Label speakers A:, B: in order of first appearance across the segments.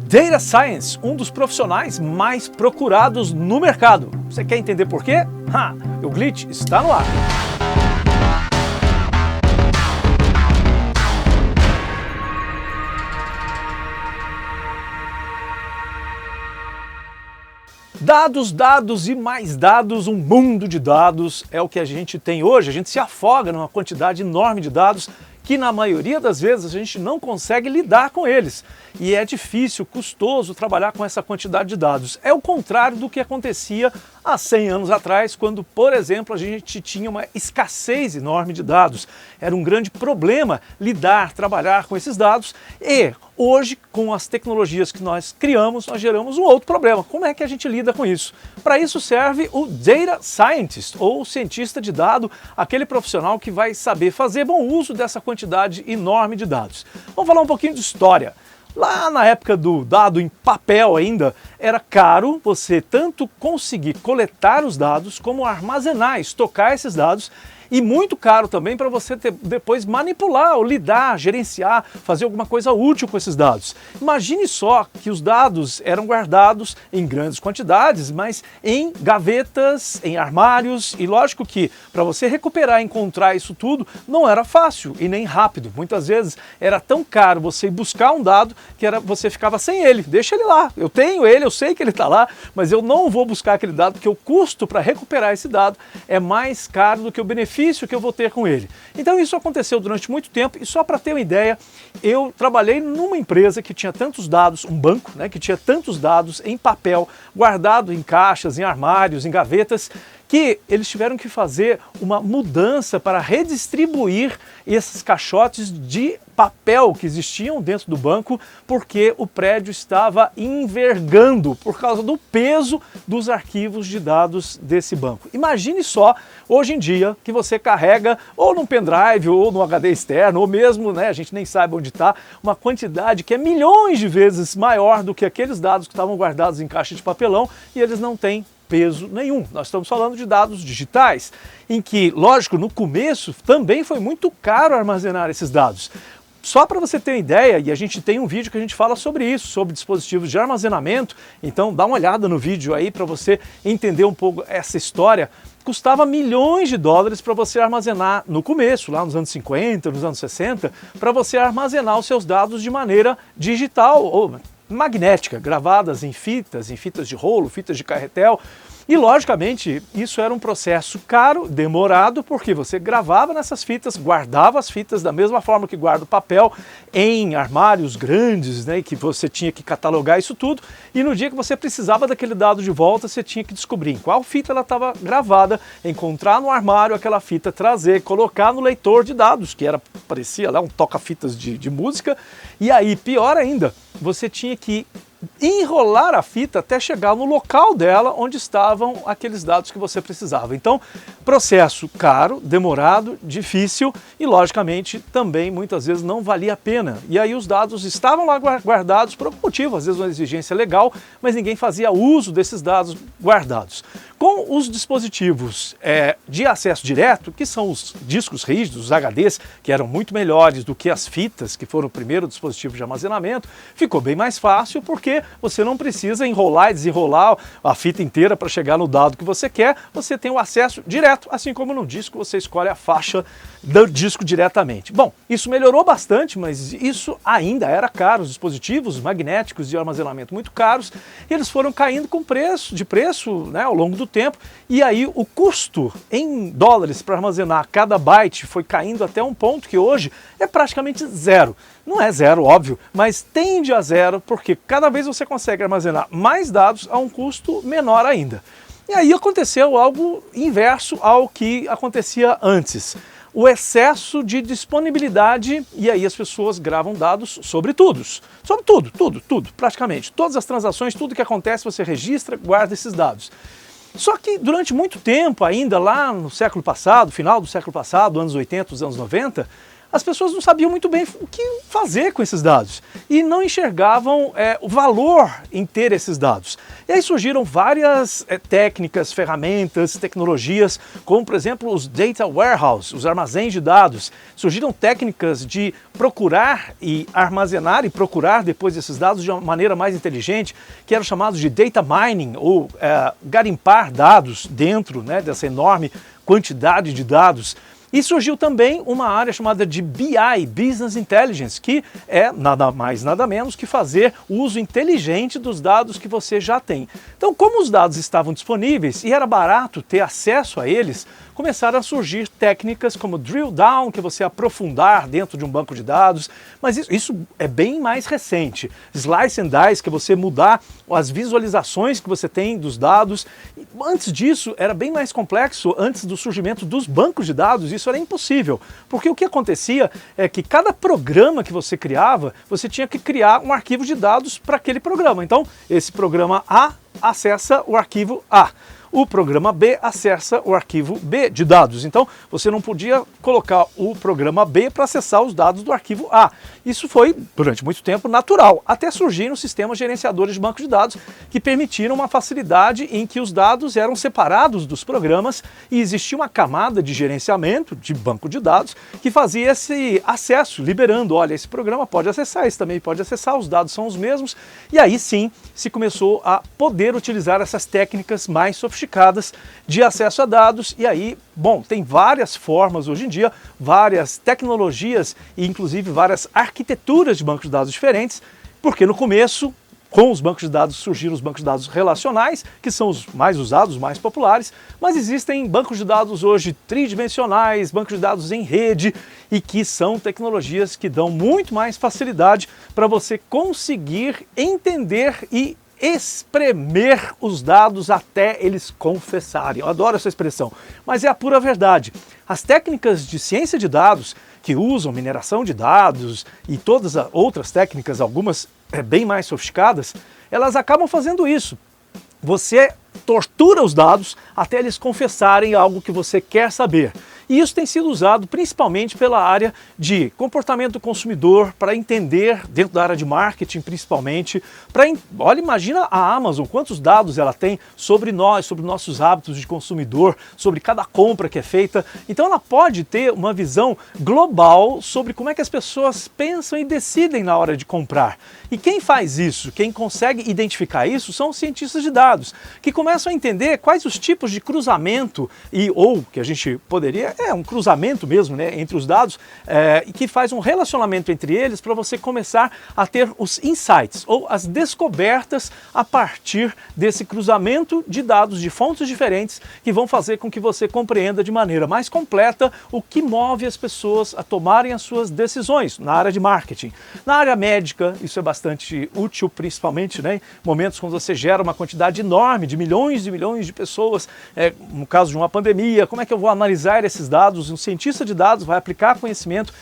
A: Data Science, um dos profissionais mais procurados no mercado. Você quer entender por quê? O Glitch está no ar. Dados, dados e mais dados, um mundo de dados é o que a gente tem hoje. A gente se afoga numa quantidade enorme de dados que na maioria das vezes a gente não consegue lidar com eles. E é difícil, custoso trabalhar com essa quantidade de dados. É o contrário do que acontecia há 100 anos atrás, quando, por exemplo, a gente tinha uma escassez enorme de dados. Era um grande problema trabalhar com esses dados e hoje, com as tecnologias que nós criamos, nós geramos um outro problema. Como é que a gente lida com isso? Para isso serve o Data Scientist, ou cientista de dado, aquele profissional que vai saber fazer bom uso dessa quantidade enorme de dados. Vamos falar um pouquinho de história. Lá na época do dado em papel ainda, era caro você tanto conseguir coletar os dados como armazenar, estocar esses dados, e muito caro também para você depois manipular, ou lidar, gerenciar, fazer alguma coisa útil com esses dados. Imagine só que os dados eram guardados em grandes quantidades, mas em gavetas, em armários, e lógico que para você recuperar e encontrar isso tudo não era fácil e nem rápido. Muitas vezes era tão caro você ir buscar um dado que você ficava sem ele. Deixa ele lá, eu tenho ele, eu sei que ele está lá, mas eu não vou buscar aquele dado porque o custo para recuperar esse dado é mais caro do que o benefício que eu vou ter com ele. Então isso aconteceu durante muito tempo e só para ter uma ideia, eu trabalhei numa empresa que tinha tantos dados, um banco, né, que tinha tantos dados em papel, guardado em caixas, em armários, em gavetas, que eles tiveram que fazer uma mudança para redistribuir esses caixotes de papel que existiam dentro do banco, porque o prédio estava envergando por causa do peso dos arquivos de dados desse banco. Imagine só, hoje em dia, que você carrega ou num pendrive ou no HD externo, ou mesmo, né, a gente nem sabe onde está, uma quantidade que é milhões de vezes maior do que aqueles dados que estavam guardados em caixa de papelão e eles não têm peso nenhum. Nós estamos falando de dados digitais, em que, lógico, no começo também foi muito caro armazenar esses dados. Só para você ter uma ideia, e a gente tem um vídeo que a gente fala sobre isso, sobre dispositivos de armazenamento, então dá uma olhada no vídeo aí para você entender um pouco essa história. Custava milhões de dólares para você armazenar no começo, lá nos anos 50, nos anos 60, para você armazenar os seus dados de maneira digital ou magnética, gravadas em fitas de rolo, fitas de carretel. E, logicamente, isso era um processo caro, demorado, porque você gravava nessas fitas, guardava as fitas da mesma forma que guarda o papel, em armários grandes, né, que você tinha que catalogar isso tudo, e no dia que você precisava daquele dado de volta, você tinha que descobrir em qual fita ela estava gravada, encontrar no armário aquela fita, trazer, colocar no leitor de dados, que parecia lá um toca-fitas de música, e aí, pior ainda, você tinha que enrolar a fita até chegar no local dela onde estavam aqueles dados que você precisava. Então, processo caro, demorado, difícil e, logicamente, também muitas vezes não valia a pena. E aí os dados estavam lá guardados por algum motivo, às vezes uma exigência legal, mas ninguém fazia uso desses dados guardados. Com os dispositivos de acesso direto, que são os discos rígidos, os HDs, que eram muito melhores do que as fitas, que foram o primeiro dispositivo de armazenamento, ficou bem mais fácil porque você não precisa enrolar e desenrolar a fita inteira para chegar no dado que você quer, você tem o acesso direto, assim como no disco você escolhe a faixa do disco diretamente. Bom, isso melhorou bastante, mas isso ainda era caro, os dispositivos magnéticos de armazenamento muito caros, e eles foram caindo com preço, né, ao longo do tempo, e aí o custo em dólares para armazenar cada byte foi caindo até um ponto que hoje é praticamente zero. Não é zero, óbvio, mas tende a zero, porque cada vez você consegue armazenar mais dados a um custo menor ainda. E aí aconteceu algo inverso ao que acontecia antes. O excesso de disponibilidade, e aí as pessoas gravam dados sobre tudo, praticamente. Todas as transações, tudo que acontece, você registra, guarda esses dados. Só que durante muito tempo, ainda lá no século passado, final do século passado, anos 80, os anos 90, as pessoas não sabiam muito bem o que fazer com esses dados e não enxergavam o valor em ter esses dados. E aí surgiram várias técnicas, ferramentas, tecnologias, como por exemplo os data warehouse, os armazéns de dados. Surgiram técnicas de procurar e armazenar e procurar depois esses dados de uma maneira mais inteligente, que eram chamados de data mining, ou garimpar dados dentro, né, dessa enorme quantidade de dados. E surgiu também uma área chamada de BI, Business Intelligence, que é nada mais, nada menos que fazer uso inteligente dos dados que você já tem. Então, como os dados estavam disponíveis e era barato ter acesso a eles, começaram a surgir técnicas como drill down, que é você aprofundar dentro de um banco de dados, mas isso é bem mais recente. Slice and dice, que é você mudar as visualizações que você tem dos dados. Antes disso, era bem mais complexo, antes do surgimento dos bancos de dados, isso era impossível, porque o que acontecia é que cada programa que você criava, você tinha que criar um arquivo de dados para aquele programa. Então, esse programa A acessa o arquivo A. O programa B acessa o arquivo B de dados. Então, você não podia colocar o programa B para acessar os dados do arquivo A. Isso foi, durante muito tempo, natural, até surgiram sistemas gerenciadores de banco de dados que permitiram uma facilidade em que os dados eram separados dos programas e existia uma camada de gerenciamento de banco de dados que fazia esse acesso, liberando, olha, esse programa pode acessar, esse também pode acessar, os dados são os mesmos. E aí sim, se começou a poder utilizar essas técnicas mais sofisticadas de acesso a dados. E aí, bom, tem várias formas hoje em dia, várias tecnologias e inclusive várias arquiteturas de bancos de dados diferentes, porque no começo, com os bancos de dados, surgiram os bancos de dados relacionais, que são os mais usados, os mais populares, mas existem bancos de dados hoje tridimensionais, bancos de dados em rede, e que são tecnologias que dão muito mais facilidade para você conseguir entender e espremer os dados até eles confessarem. Eu adoro essa expressão, mas é a pura verdade. As técnicas de ciência de dados que usam mineração de dados e todas as outras técnicas, algumas bem mais sofisticadas, elas acabam fazendo isso. Você tortura os dados até eles confessarem algo que você quer saber. E isso tem sido usado principalmente pela área de comportamento do consumidor, para entender, dentro da área de marketing principalmente, olha, imagina a Amazon, quantos dados ela tem sobre nós, sobre nossos hábitos de consumidor, sobre cada compra que é feita. Então ela pode ter uma visão global sobre como é que as pessoas pensam e decidem na hora de comprar. E quem faz isso, quem consegue identificar isso, são os cientistas de dados, que começam a entender quais os tipos de cruzamento, ou que a gente poderia, um cruzamento mesmo, né, entre os dados, e que faz um relacionamento entre eles para você começar a ter os insights, ou as descobertas a partir desse cruzamento de dados de fontes diferentes, que vão fazer com que você compreenda de maneira mais completa o que move as pessoas a tomarem as suas decisões na área de marketing. Na área médica, isso é bastante útil, principalmente, né, em momentos quando você gera uma quantidade enorme de milhões e milhões de pessoas, no caso de uma pandemia, como é que eu vou analisar esses dados? Um cientista de dados vai aplicar conhecimento,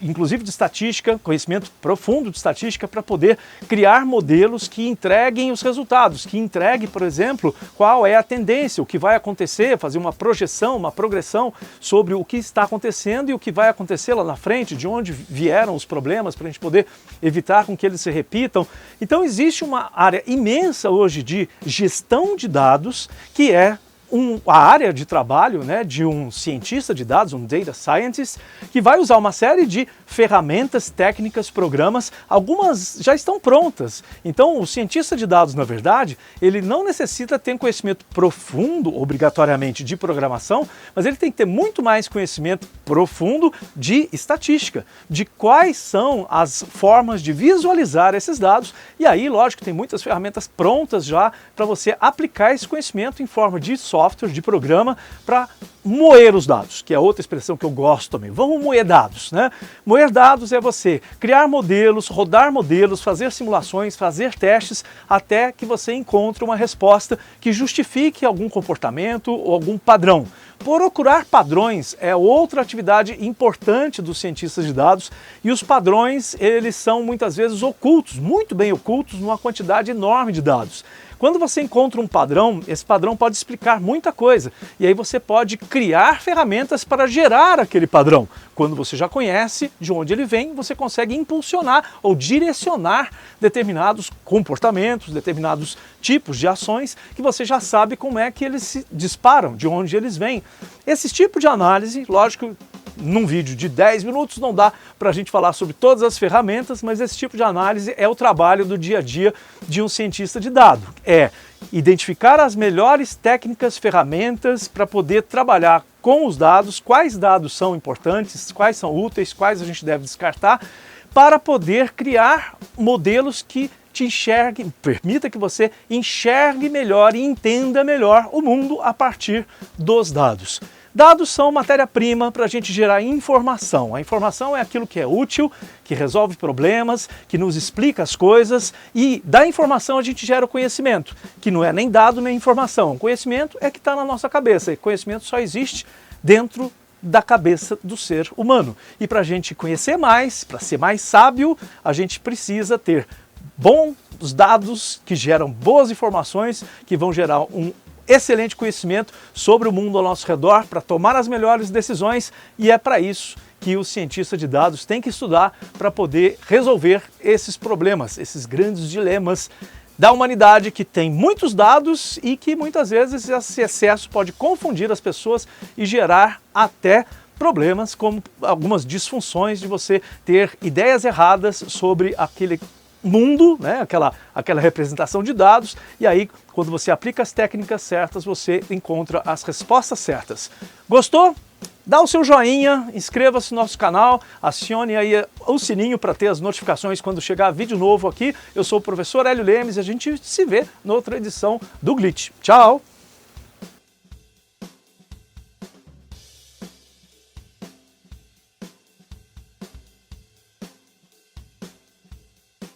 A: inclusive de estatística, conhecimento profundo de estatística, para poder criar modelos que entreguem os resultados, que entregue, por exemplo, qual é a tendência, o que vai acontecer, fazer uma projeção, uma progressão sobre o que está acontecendo e o que vai acontecer lá na frente, de onde vieram os problemas, para a gente poder evitar com que eles se repitam. Então existe uma área imensa hoje de gestão de dados, que é a área de trabalho, né, de um cientista de dados, um data scientist, que vai usar uma série de ferramentas, técnicas, programas, algumas já estão prontas. Então o cientista de dados, na verdade, ele não necessita ter um conhecimento profundo, obrigatoriamente, de programação, mas ele tem que ter muito mais conhecimento profundo de estatística, de quais são as formas de visualizar esses dados, e aí, lógico, tem muitas ferramentas prontas já para você aplicar esse conhecimento em forma de software, de programa, para moer os dados, que é outra expressão que eu gosto também. Vamos moer dados, né? Moer dados é você criar modelos, rodar modelos, fazer simulações, fazer testes, até que você encontre uma resposta que justifique algum comportamento ou algum padrão. Procurar padrões é outra atividade importante dos cientistas de dados, e os padrões, eles são muitas vezes ocultos, muito bem ocultos, numa quantidade enorme de dados. Quando você encontra um padrão, esse padrão pode explicar muita coisa, e aí você pode criar ferramentas para gerar aquele padrão. Quando você já conhece de onde ele vem, você consegue impulsionar ou direcionar determinados comportamentos, determinados tipos de ações que você já sabe como é que eles se disparam, de onde eles vêm. Esse tipo de análise, lógico, num vídeo de 10 minutos não dá para a gente falar sobre todas as ferramentas, mas esse tipo de análise é o trabalho do dia a dia de um cientista de dados. É identificar as melhores técnicas, ferramentas para poder trabalhar com os dados, quais dados são importantes, quais são úteis, quais a gente deve descartar, para poder criar modelos que te enxerguem, permita que você enxergue melhor e entenda melhor o mundo a partir dos dados. Dados são matéria-prima para a gente gerar informação. A informação é aquilo que é útil, que resolve problemas, que nos explica as coisas, e da informação a gente gera o conhecimento, que não é nem dado nem informação. O conhecimento é que está na nossa cabeça, e conhecimento só existe dentro da cabeça do ser humano. E para a gente conhecer mais, para ser mais sábio, a gente precisa ter bons dados que geram boas informações, que vão gerar um excelente conhecimento sobre o mundo ao nosso redor para tomar as melhores decisões, e é para isso que o cientista de dados tem que estudar para poder resolver esses problemas, esses grandes dilemas da humanidade, que tem muitos dados e que muitas vezes esse excesso pode confundir as pessoas e gerar até problemas como algumas disfunções de você ter ideias erradas sobre aquele mundo, né? aquela representação de dados, e aí quando você aplica as técnicas certas, você encontra as respostas certas. Gostou? Dá o seu joinha, inscreva-se no nosso canal, acione aí o sininho para ter as notificações quando chegar vídeo novo aqui. Eu sou o professor Hélio Lemes e a gente se vê noutra edição do Glitch. Tchau!